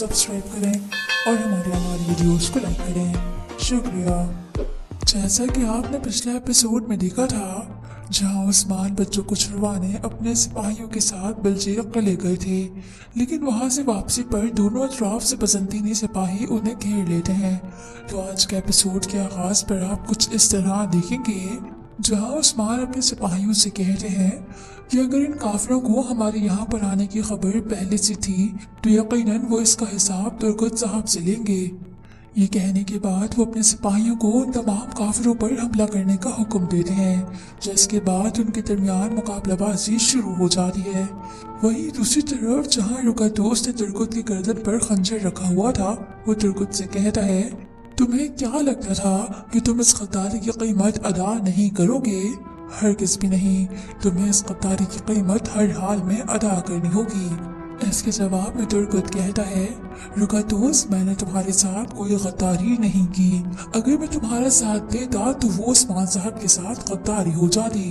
Subscribe करें और हमारे हमारी वीडियोस को लाइक करें। शुक्रिया। जैसा कि आपने पिछले एपिसोड में देखा था, जहां उस्मान बच्चों को छुड़वाने अपने सिपाहियों के साथ बेल्जियम ले गए थे, लेकिन वहां से वापसी पर दोनों अतराफ से बसंतीनी सिपाही उन्हें घेर लेते हैं। तो आज के एपिसोड के आगाज पर आप कुछ इस तरह देखेंगे, जहां उस्मान अपने सिपाहियों से कहते हैं कि अगर इन काफिरों को हमारे यहाँ पर आने की खबर पहले से थी तो यकीनन वो इसका हिसाब तुर्गत साहब से लेंगे। ये कहने के बाद वो अपने सिपाहियों को उन तमाम काफिरों पर हमला करने का हुक्म देते हैं, जिसके बाद उनके दरमियान मुकाबलाबाजी शुरू हो जाती है। वहीं दूसरी तरफ जहाँ रुकातोस ने तुर्गत की गर्दन पर खंजर रखा हुआ था, वो तुर्गत से कहता है, तुम्हें क्या लगता था कि तुम इस गद्दारी की कीमत अदा नहीं करोगे? हरगिज़ भी नहीं। तुम्हें इस गद्दारी की कीमत हर हाल में अदा करनी होगी। इसके जवाब में तुर्गत कहता है, रुकातोस, मैंने तुम्हारे साथ कोई गद्दारी नहीं की। अगर मैं तुम्हारा साथ देता तो वो उस्मान साहब के साथ गद्दारी हो जाती।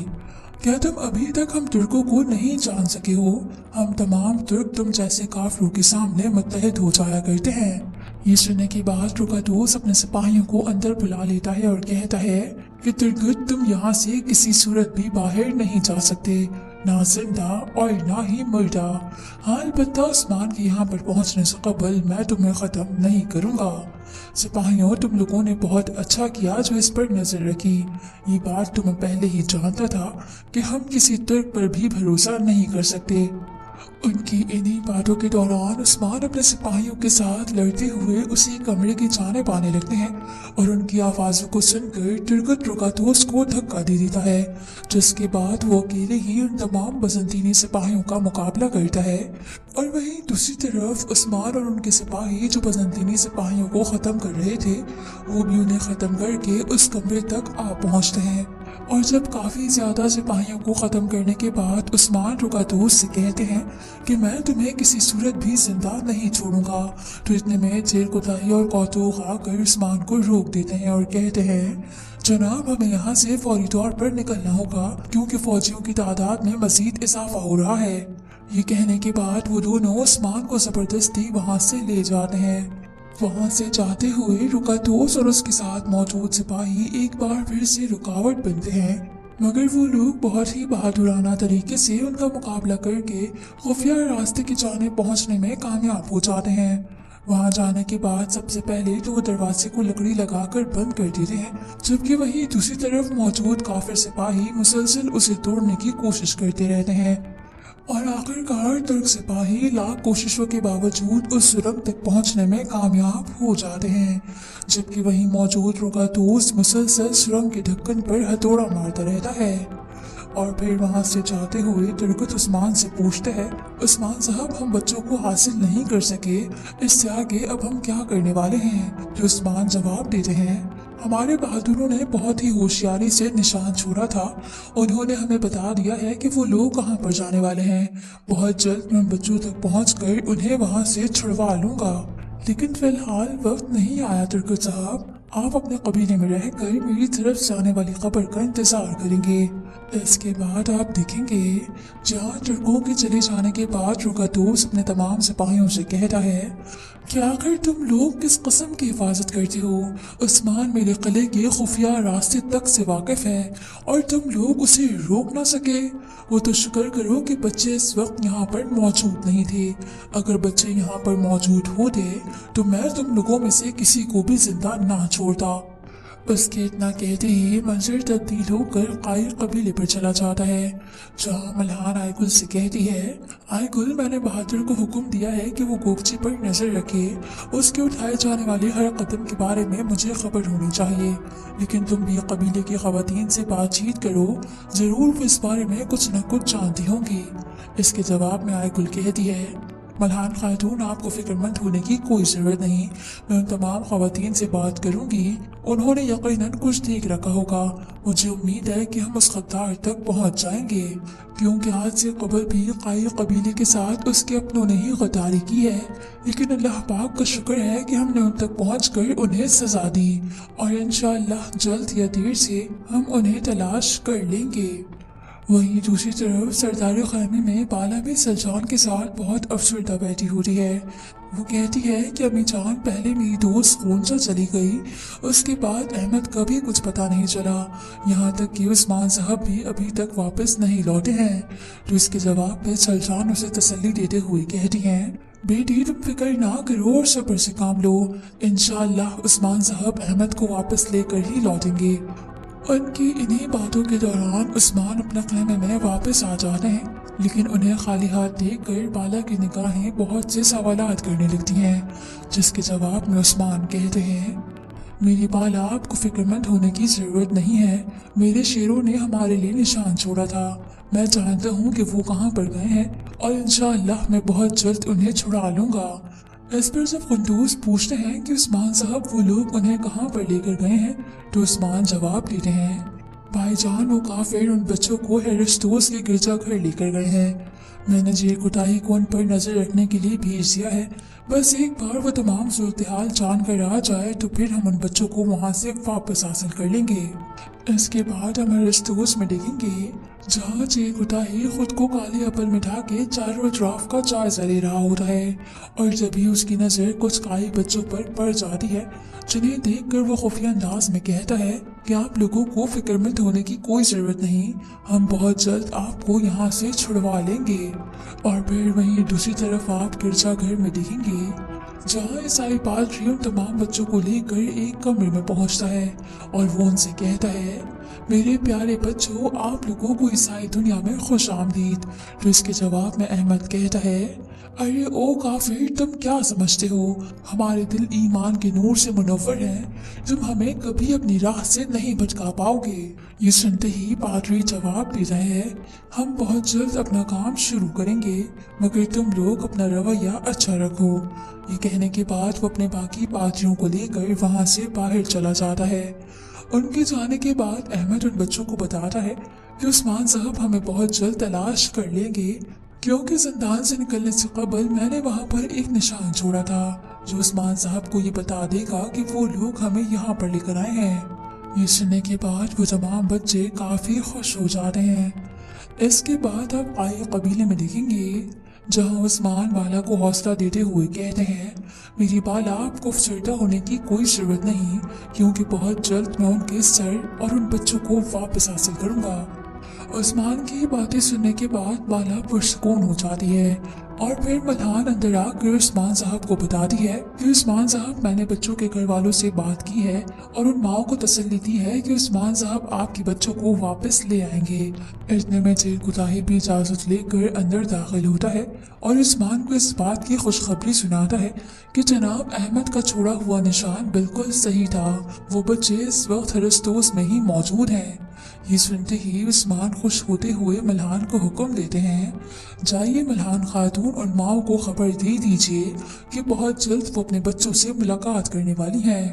क्या तुम अभी तक हम तुर्कों को नहीं जान सके हो? हम तमाम तुर्क तुम जैसे काफिरों के सामने मुत्तहिद हो जाया करते हैं। ये सुनने के बाद रुकातोस अपने सिपाहियों को अंदर बुला लेता है और कहता है कि तुर्गत, तुम यहाँ से किसी सूरत भी बाहर नहीं जा सकते, ना जिंदा और ना ही मुर्दा। हाँ, अलबत्ता उस्मान के यहाँ पर पहुँचने से कबल मैं तुम्हें ख़त्म नहीं करूँगा। सिपाहियों, तुम लोगों ने बहुत अच्छा किया जो इस पर नजर रखी। ये बात तुम्हें पहले ही जानता था कि हम किसी तुर्क पर भी भरोसा नहीं कर सकते। उनकी इन्हीं बातों के दौरान उस्मान अपने सिपाहियों के साथ लड़ते हुए उसी कमरे की जानिब आने लगते हैं और उनकी आवाज़ों को सुनकर तुर्गत रुकातोस को धक्का दे देता है, जिसके बाद वो अकेले ही उन तमाम बसंतीनी सिपाहियों का मुकाबला करता है। और वहीं दूसरी तरफ उस्मान और उनके सिपाही जो बसंतीनी सिपाहियों को ख़त्म कर रहे थे, वो भी उन्हें ख़त्म करके उस कमरे तक आ पहुँचते हैं। और जब काफ़ी ज़्यादा सिपाहियों को ख़त्म करने के बाद उस्मान रुकातोस से कहते हैं कि मैं तुम्हें किसी सूरत भी जिंदा नहीं छोड़ूंगा, तो इतने में जेर कोताही और कौतूक आकर उस्मान को रोक देते हैं और कहते हैं, जनाब, हमें यहाँ से फौरी तौर पर निकलना होगा क्योंकि फौजियों की तादाद में मजीद इजाफा हो रहा है। ये कहने के बाद वो दोनों उस्मान को जबरदस्ती वहाँ से ले जाते हैं। वहां से जाते हुए रुकातोस और उसके साथ मौजूद सिपाही एक बार फिर से रुकावट बनते हैं, मगर वो लोग बहुत ही बहादुराना तरीके से उनका मुकाबला करके खुफिया रास्ते की जानिब पहुंचने में कामयाब हो जाते हैं। वहां जाने के बाद सबसे पहले तो वो दरवाजे को लकड़ी लगाकर बंद कर देते हैं, जबकि वहीं दूसरी तरफ मौजूद काफिर सिपाही मुसलसल उसे तोड़ने की कोशिश करते रहते हैं। और आखिरकार तुर्क सिपाही लाख कोशिशों के बावजूद उस सुरंग तक पहुंचने में कामयाब हो जाते हैं, जबकि वहीं मौजूद रुकातोस मुसलसल सुरंग के ढक्कन पर हथौड़ा मारता रहता है। और फिर वहां से जाते हुए तुर्गत उस्मान से पूछते हैं, उस्मान साहब, हम बच्चों को हासिल नहीं कर सके, इससे आगे अब हम क्या करने वाले हैं? तो उस्मान जवाब देते हैं, हमारे बहादुरों ने बहुत ही होशियारी से निशान छोड़ा था। उन्होंने हमें बता दिया है कि वो लोग कहाँ पर जाने वाले हैं। बहुत जल्द मैं बच्चों तक पहुंचकर उन्हें वहां से छुड़वा लूंगा। लेकिन फिलहाल वक्त नहीं आया तुर्गत साहब। आप अपने कबीले में रहकर मेरी तरफ जाने वाली खबर का इंतजार करेंगे। इसके बाद आप देखेंगे, जहाँ तुर्कों के चले जाने के बाद रुकातोस अपने तमाम सिपाहियों से कहता है कि आखिर तुम लोग किस किस्म की हिफाजत करते हो? उस्मान मेरे किले के खुफिया रास्ते तक से वाकिफ है और तुम लोग उसे रोक ना सके। वो तो शुक्र करो कि बच्चे इस वक्त यहाँ पर मौजूद नहीं थे। अगर बच्चे यहाँ पर मौजूद होते तो मैं तुम लोगों में से किसी को भी जिंदा ना छोड़ता। उसके इतना कहते ही मंजर तब्दील होकर कायर कबीले पर चला जाता है, जहाँ मल्हान आयगुल से कहती है, आयगुल, मैंने बहादुर को हुक्म दिया है कि वो गोगची पर नजर रखे। उसके उठाए जाने वाले हर कदम के बारे में मुझे खबर होनी चाहिए। लेकिन तुम भी कबीले की खवातीन से बातचीत करो, जरूर वो इस बारे में कुछ न कुछ जानती होंगी। इसके जवाब में आयगुल कहती है, मल्हान खातून, आपको फिक्रमंद होने की कोई जरूरत नहीं। मैं उन तमाम खवातीन से बात करूंगी, उन्होंने यकीनन कुछ देख रखा होगा। मुझे उम्मीद है कि हम उस गद्दार तक पहुंच जाएंगे, क्योंकि आज से कबल भी काई कबीले के साथ उसके अपनों ने ही गद्दारी की है। लेकिन अल्लाह पाक का शुक्र है कि हमने उन तक पहुंचकर उन्हें सजा दी और इंशाअल्लाह जल्द या देर से हम उन्हें तलाश कर लेंगे। वहीं दूसरी तरफ सरदारी खैमे में बाला भी सलजान के साथ बहुत अफसरदा बैठी होती है। वो कहती है कि अम्मी जान, पहले मेरी दोस्त खून से चली गई, उसके बाद अहमद का भी कुछ पता नहीं चला, यहाँ तक कि उस्मान साहब भी अभी तक वापस नहीं लौटे हैं। तो इसके जवाब में सलजान उसे तसल्ली देते हुए कहती हैं, बेटी तुम फिक्र ना करो और सब्र से काम लो, इंशाअल्लाह उस्मान साहब अहमद को वापस लेकर ही लौटेंगे। उनकी इन्हीं बातों के दौरान उस्मान अपना खैमे में वापस आ जाते हैं, लेकिन उन्हें खाली हाथ देखकर बाला की निगाहें बहुत से सवालात करने लगती हैं, जिसके जवाब में उस्मान कहते हैं, मेरी बाला, आपको फिक्रमंद होने की जरूरत नहीं है। मेरे शेरों ने हमारे लिए निशान छोड़ा था, मैं जानता हूँ कि वो कहाँ पर गए हैं और इंशाअल्लाह मैं बहुत जल्द उन्हें छुड़ा लूँगा। इस पर जब कुंदूस पूछते हैं कि उस्मान साहब वो लोग उन्हें कहाँ पर लेकर गए हैं, तो उस्मान जवाब देते हैं, भाईजान वो काफिर उन बच्चों को हेरिस्टोस के गिरजाघर लेकर गए हैं। मैंने जेल कुटाही को उन पर नजर रखने के लिए भेज दिया है। बस एक बार वो तमाम सूरत हाल जान कर आ जाए तो फिर हम उन बच्चों को वहाँ से वापस हासिल कर लेंगे। इसके बाद हम हेरिस्टोस में देखेंगे जहाँ जेल कुटाही खुद को काले अपल में ढाके चारों अतराफ का जायजा ले रहा होता है, और जब भी उसकी नजर कुछ काई बच्चों पर पड़ जाती है, जिन्हें देखकर वो खुफिया अंदाज में कहता है कि आप लोगों को फिक्रमंद होने की कोई जरूरत नहीं, हम बहुत जल्द आपको यहाँ से छुड़वा लेंगे। और फिर वहीं दूसरी तरफ आप गिरजाघर में देखेंगे जहाँ ईसाई पादरी उन तमाम बच्चों को लेकर एक कमरे में पहुँचता है और वो उनसे कहता है, मेरे प्यारे बच्चों, आप लोगों को ईसाई दुनिया में खुश आमदीद। तो इसके जवाब में अहमद कहता है, अरे ओ काफिर, तुम क्या समझते हो, हमारे दिल ईमान के नूर से मुनव्वर हैं, तुम हमें कभी अपनी राह से नहीं भटका पाओगे। ये सुनते ही पादरी जवाब दे रहे हैं, हम बहुत जल्द अपना काम शुरू करेंगे, मगर तुम लोग अपना रवैया अच्छा रखो। ये कहने के बाद वो अपने बाकी पादरियों को लेकर वहाँ से बाहर चला जाता है। उनके जाने के बाद अहमद उन बच्चों को बताता है कि उस्मान साहब हमें बहुत जल्द तलाश कर लेंगे, क्योंकि जिंदान से निकलने से कबल मैंने वहाँ पर एक निशान छोड़ा था जो उस्मान साहब को ये बता देगा कि वो लोग हमें यहाँ पर लेकर आए हैं। ये सुनने के बाद वो तमाम बच्चे काफी खुश हो जाते हैं। इसके बाद आप आए कबीले में देखेंगे जहाँ उस्मान बाला को हौसला देते हुए कहते हैं, मेरी बाला, आपको अफसरदा होने की कोई जरूरत नहीं, क्योंकि बहुत जल्द मैं उनके सर और उन बच्चों को वापस हासिल करूंगा। उस्मान की बातें सुनने के बाद बाला पुरसकून हो जाती है और फिर मल्हान अंदर आकर उस्मान साहब को बताती है कि उस्मान साहब, मैंने बच्चों के घर वालों से बात की है और उन माओ को तसल्ली दी है कि उस्मान साहब आपके बच्चों को वापस ले आएंगे। इतने में जेल कुताही भी इजाजत लेकर अंदर दाखिल होता है और उस्मान को इस बात की खुशखबरी सुनाता है कि जनाब अहमद का छोड़ा हुआ निशान बिल्कुल सही था, वो बच्चे इस वक्त हेरिस्टोस में ही मौजूद हैं। ये सुनते ही उस्मान खुश होते हुए मल्हान को हुक्म देते हैं, जाइए मल्हान खातून और माओ को खबर दे दीजिए कि बहुत जल्द वो अपने बच्चों से मुलाकात करने वाली हैं।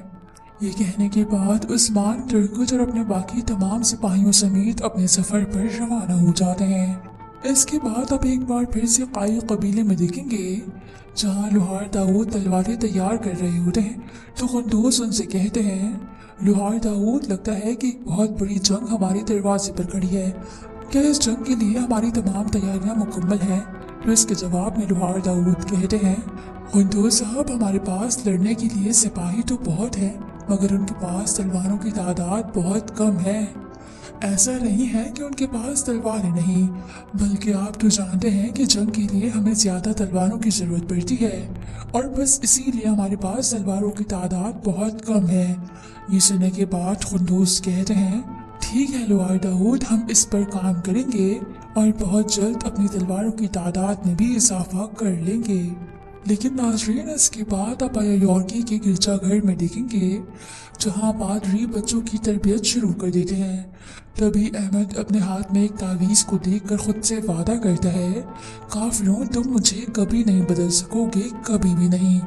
ये कहने के बाद उस्मान तुर्कुत और अपने बाकी तमाम सिपाहियों समेत अपने सफर पर रवाना हो जाते हैं। इसके बाद आप एक बार फिर से काई कबीले में देखेंगे जहाँ लोहार दाऊद तलवारें तैयार कर रहे होते हैं, तो कुंदूस उनसे कहते हैं, लोहार दाऊद, लगता है कि बहुत बड़ी जंग हमारे दरवाजे पर खड़ी है, क्या इस जंग के लिए हमारी तमाम तैयारियां मुकम्मल हैं? तो इसके जवाब में लोहार दाऊद कहते हैं, कुंदूस साहब, हमारे पास लड़ने के लिए सिपाही तो बहुत हैं, मगर उनके पास तलवारों की तादाद बहुत कम है। ऐसा नहीं है कि उनके पास तलवारें नहीं, बल्कि आप तो जानते हैं कि जंग के लिए हमें ज्यादा तलवारों की जरूरत पड़ती है और बस इसीलिए हमारे पास तलवारों की तादाद बहुत कम है। ये सुनने के बाद कुंदूस कहते हैं, ठीक है लोहार दाऊद, हम इस पर काम करेंगे और बहुत जल्द अपनी तलवारों की तादाद में भी इजाफा कर लेंगे। लेकिन नाज़रीन, इसके बाद आप यॉर्की के गिरजाघर में देखेंगे जहाँ पादरी बच्चों की तरबियत शुरू कर देते हैं। तभी अहमद अपने हाथ में एक तावीज़ को देखकर खुद से वादा करता है, काफिरों, तुम मुझे कभी नहीं बदल सकोगे, कभी भी नहीं।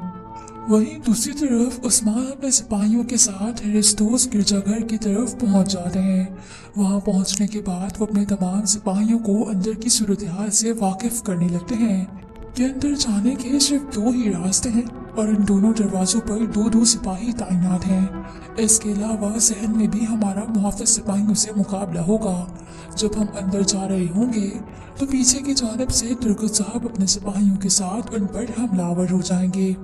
वहीं दूसरी तरफ उस्मान अपने सिपाहियों के साथ हेरिस्टोस गिरजाघर की तरफ पहुंच जाते हैं। वहां पहुंचने के बाद वो अपने तमाम सिपाहियों को अंदर की सूरत हाल से वाकिफ करने लगते हैं कि अंदर जाने के सिर्फ दो ही रास्ते हैं, और इन दोनों दरवाजों पर दो दो सिपाही तैनात हैं। इसके अलावा सहन में भी हमारा मुहाफिज सिपाहियों से मुकाबला होगा। जब हम अंदर जा रहे होंगे तो पीछे की जानिब से तुर्गत साहब अपने सिपाहियों के साथ उन पर हमलावर हो जाएंगे।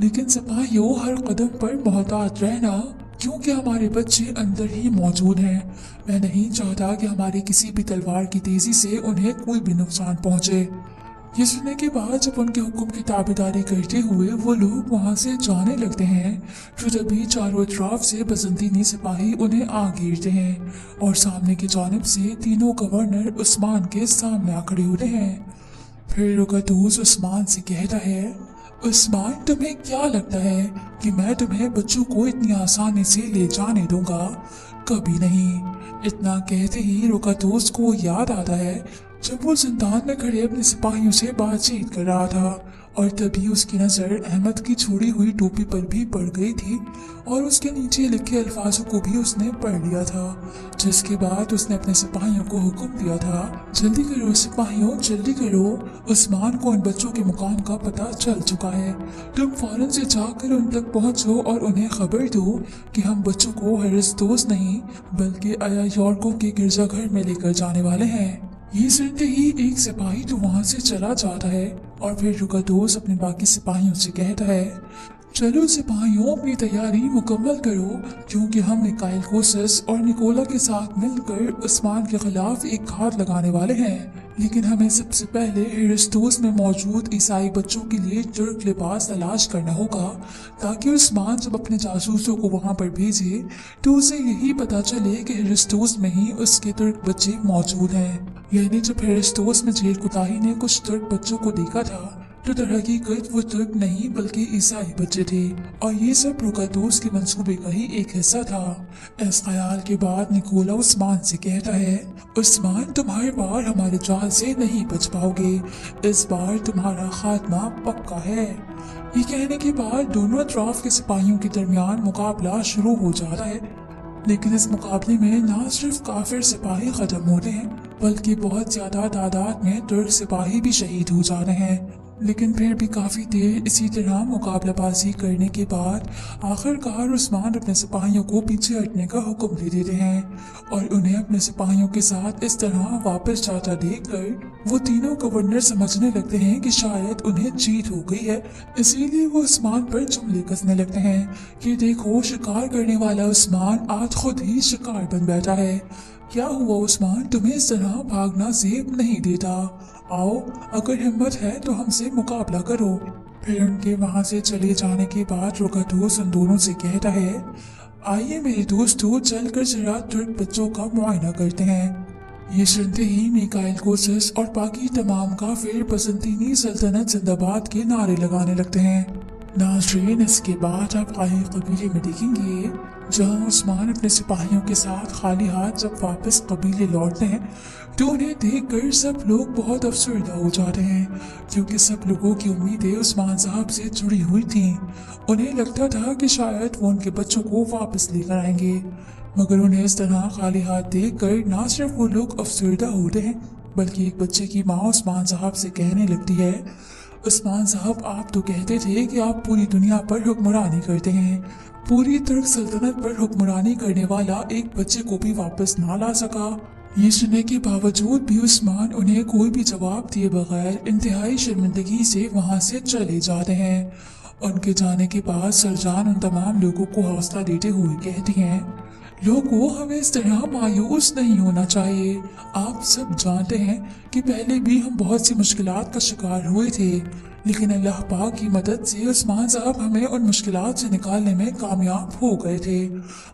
लेकिन सिपाहियों, हर कदम पर मोहतात रहना, क्योंकि हमारे बच्चे अंदर ही मौजूद हैं। मैं नहीं चाहता कि हमारी किसी भी तलवार की तेजी से उन्हें कोई भी नुकसान पहुंचे। ये सुनने के बाद जब उनके हुक्म की ताबेदारी करते हुए वो लोग वहां से जाने लगते हैं तो तभी चारों तरफ से बसंतीनी सिपाही उन्हें आ घेरते हैं और सामने की जानिब से तीनों गवर्नर उस्मान के सामने आ खड़े होते हैं। फिर रुकतूस उस्मान से कहता है, उस्मान, तुम्हें क्या लगता है कि मैं तुम्हें बच्चों को इतनी आसानी से ले जाने दूंगा? कभी नहीं। इतना कहते ही रुकतूस को याद आता है जब वो जिंदान में खड़े अपने सिपाहियों से बातचीत कर रहा था और तभी उसकी नजर अहमद की छोड़ी हुई टोपी पर भी पड़ गई थी और उसके नीचे लिखे अल्फाजों को भी उसने पढ़ लिया था, जिसके बाद उसने अपने सिपाहियों को हुक्म दिया था, जल्दी करो सिपाहियों, जल्दी करो, उस्मान को उन बच्चों के मुकाम का पता चल चुका है। तुम फौरन से जाकर उन तक पहुंचो और उन्हें खबर दो कि हम बच्चों को हेरिस्टोस नहीं बल्कि आया यॉर्को के गिरजाघर में लेकर जाने वाले हैं। ये सुनते ही एक सिपाही तो वहां से चला जाता है और फिर रुकतूस अपने बाकी सिपाहियों से कहता है, चलो सिपाहियों, अपनी तैयारी मुकम्मल करो क्योंकि हम मिकाइल कोसस और निकोला के साथ मिलकर उस्मान के खिलाफ एक घात लगाने वाले हैं। लेकिन हमें सबसे पहले हेरिस्टोस में मौजूद ईसाई बच्चों के लिए तुर्क लिबास तलाश करना होगा ताकि उस्मान जब अपने जासूसों को वहां पर भेजे तो उसे यही पता चले कि हेरिस्टोस में ही उसके तुर्क बच्चे मौजूद हैं। यानी जब हेरिस्टोस में जेल कुताही ने कुछ तुर्क बच्चों को देखा था तो दरहकीकत वो तुर्क नहीं बल्कि ईसाई बच्चे थे और ये सब रुकतूस के मंसूबे का ही एक हिस्सा था। इस ख्याल के बाद निकोला उस्मान से कहता है, उस्मान, तुम हर बार हमारे जाल से नहीं बच पाओगे, इस बार तुम्हारा खात्मा पक्का है। ये कहने के बाद दोनों अतराफ के सिपाहियों के दरमियान मुकाबला शुरू हो जाता है। लेकिन इस मुकाबले में न सिर्फ काफिर सिपाही खत्म होते हैं बल्कि बहुत ज्यादा तादाद में तुर्क सिपाही भी शहीद हो जा रहे हैं। लेकिन फिर भी काफी देर इसी तरह मुकाबलाबाजी करने के बाद आखिरकार उस्मान अपने सिपाहियों को पीछे हटने का हुक्म दे देते हैं और उन्हें अपने सिपाहियों के साथ इस तरह वापस जाता देखकर वो तीनों गवर्नर समझने लगते हैं कि शायद उन्हें जीत हो गई है। इसीलिए वो उस्मान पर जुमले कसने लगते हैं कि देखो, शिकार करने वाला उस्मान आज खुद ही शिकार बन बैठा है। क्या हुआ उस्मान, तुम्हें इस तरह भागना जेब नहीं देता? आओ, अगर हिम्मत है तो हमसे मुकाबला करो। फिर उनके वहां से चले जाने के बाद रुकतूस उन दोनों से कहता है, आइए मेरे दोस्तों, चलकर जरा तुर्क बच्चों का मुआयना करते हैं। ये सुनते ही मिकाइल कोसस और बाकी तमाम काफिर बसंतीनी सल्तनत जिंदाबाद के नारे लगाने लगते हैं। नाज़रीन, इसके बाद आप आए कबीले में देखेंगे जहां उस्मान अपने सिपाहियों के साथ खाली हाथ जब वापस कबीले लौटते हैं तो उन्हें देखकर सब लोग बहुत अफसरदा हो जाते हैं क्योंकि सब लोगों की उम्मीदें उस्मान साहब से जुड़ी हुई थीं। उन्हें लगता था कि शायद वो उनके बच्चों को वापस लेकर आएंगे, मगर उन्हें इस तरह खाली हाथ देखकर न सिर्फ वो लोग अफसरदा होते हैं बल्कि एक बच्चे की माँ उस्मान साहब से कहने लगती है, उस्मान साहब, आप तो कहते थे कि आप पूरी दुनिया पर हुक्मरानी करते हैं, पूरी तुर्क सल्तनत पर हुक्मरानी करने वाला एक बच्चे को भी वापस ना ला सका। ये सुनने के बावजूद भी उस्मान उन्हें कोई भी जवाब दिए बगैर इंतहाई शर्मिंदगी से वहां से चले जाते हैं। उनके जाने के बाद सरजान उन तमाम लोगों को हौसला देते हुए कहती हैं, लोगों, हमें इस तरह मायूस नहीं होना चाहिए। आप सब जानते हैं कि पहले भी हम बहुत सी मुश्किलात का शिकार हुए थे, लेकिन अल्लाह पाक की मदद से उस्मान साहब हमें उन मुश्किलात से निकालने में कामयाब हो गए थे।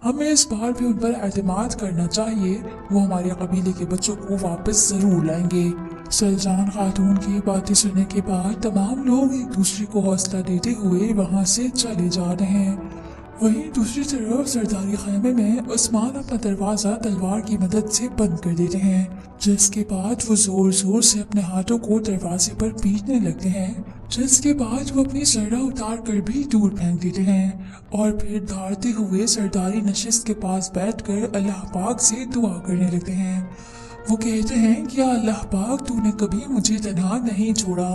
हमें इस बार भी उन पर एतमाद करना चाहिए, वो हमारे कबीले के बच्चों को वापस जरूर लाएंगे। सलजान खातून की बातें सुनने के बाद तमाम लोग एक दूसरे को हौसला देते हुए वहाँ से चले जा रहे हैं। वहीं दूसरी तरफ सरदारी खैमे में उस्मान अपना दरवाजा तलवार की मदद से बंद कर देते हैं, जिसके बाद वो जोर जोर से अपने हाथों को दरवाजे पर पीटने लगते हैं, जिसके बाद वो अपनी सरड़ा उतार कर भी दूर फेंक देते हैं और फिर दौड़ते हुए सरदारी नशिस्त के पास बैठकर अल्लाह पाक से दुआ करने लगते हैं। वो कहते हैं कि अल्लाह पाक, तूने कभी मुझे तन्हा नहीं छोड़ा,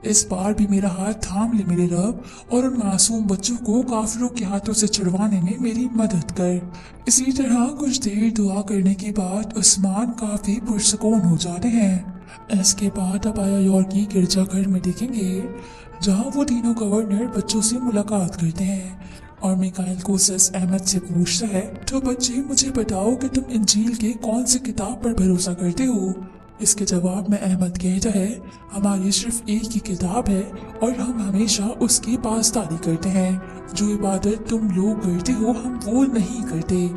इस बार भी मेरा हाथ थाम ले मेरे रब और उन मासूम बच्चों को काफिरों के हाथों से छुड़वाने में मेरी मदद कर। इसी तरह कुछ देर दुआ करने के बाद उस्मान काफी पुरसकून हो जाते हैं। इसके बाद अब आया यॉर्की गिरजाघर में देखेंगे, जहां वो तीनों गवर्नर बच्चों से मुलाकात करते हैं और मिकाइल कोसस अहमद से पूछता है, तो बच्चे मुझे बताओ कि तुम इंजील के कौन सी किताब पर भरोसा करते हो। इसके जवाब में अहमद कहता है, हमारी सिर्फ एक ही किताब है और हम हमेशा उसकी पासदारी करते हैं। जो इबादत तुम लोग करते हो हम वो नहीं करते।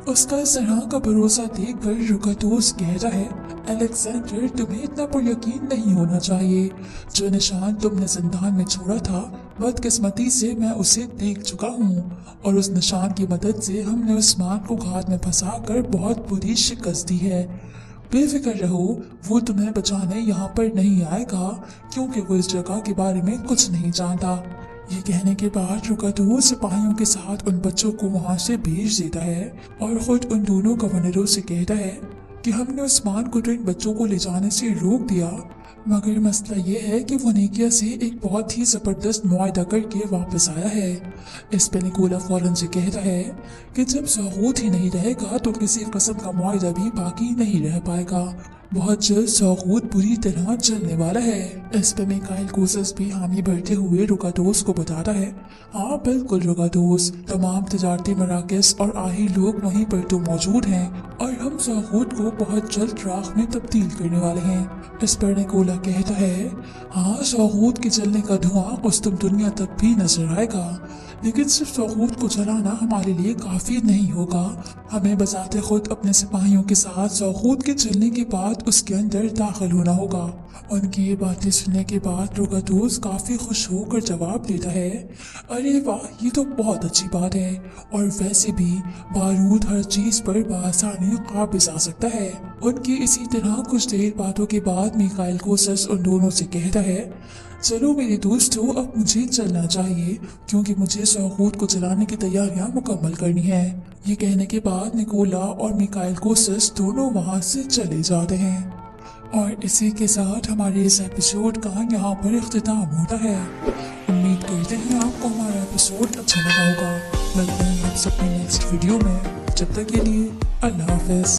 उसका इस तरह का भरोसा देखकर रुकातोस कहता है, अलेक्जेंडर तुम्हें इतना पर यकीन नहीं होना चाहिए। जो निशान तुमने जिंदान में छोड़ा था, बदकिस्मती से मैं उसे देख चुका हूँ और उस निशान की मदद से हमने उस्मान को घात में फंसाकर बहुत बुरी शिकस्त दी है। बेफिक्र रहो, वो तुम्हें बचाने यहाँ पर नहीं आएगा क्योंकि वो इस जगह के बारे में कुछ नहीं जानता। ये कहने के बाद रुकातोस सिपाहियों के साथ उन बच्चों को वहाँ से भेज देता है और खुद उन दोनों गवर्नरों से कहता है कि हमने उस्मान को तो इन बच्चों को ले जाने से रोक दिया, मगर मसला ये है कि वो निकिया से एक बहुत ही जबरदस्त मुआहदा करके वापस आया है। इस पे निकोला फौरन से कहता है कि जब सौगूत ही नहीं रहेगा तो किसी किस्म का मुआहदा भी बाकी नहीं रह पाएगा। बहुत जल्द सौगूत बुरी तरह चलने वाला है। इस पे मिकाइल कोसस भी हामी भरते हुए रुकातोस को बताता है, हाँ बिल्कुल रुकातोस, तमाम तजारती मराकज़ और आही लोग वहीं पर तो मौजूद हैं और हम सौगूत को बहुत जल्द राख में तब्दील करने वाले हैं। इस पर निकोला कहता है, हाँ सौगूत के जलने का धुआं उस्तम दुनिया तक भी नजर आएगा, लेकिन सिर्फ सौगूत को जलाना हमारे लिए काफी नहीं होगा। हमें बजाते खुद अपने सिपाहियों के साथ सौगूत के जलने के बाद उसके अंदर दाखिल होना होगा। उनकी ये बातें सुनने के बाद रुकातोस काफी खुश होकर जवाब देता है, अरे वाह, ये तो बहुत अच्छी बात है और वैसे भी बारूद हर चीज पर बआसानी काबिज आ सकता है। उनकी इसी तरह कुछ देर बातों के बाद मिकाइल कोसस उन दोनों से कहता है, चलो मेरे दोस्तों, अब मुझे चलना चाहिए क्योंकि मुझे सौगूत को जलाने की तैयारियां मुकम्मल करनी है। ये कहने के बाद निकोला और मिकाइल कोसस दोनों वहां से चले जाते हैं और इसी के साथ हमारे इस एपिसोड का यहाँ पर इख्तिताम होता है। उम्मीद करते हैं आपको हमारा एपिसोड अच्छा लगा होगा। मिलते हैं आप सबकी नेक्स्ट वीडियो में, जब तक के लिए अल्लाह हाफिज।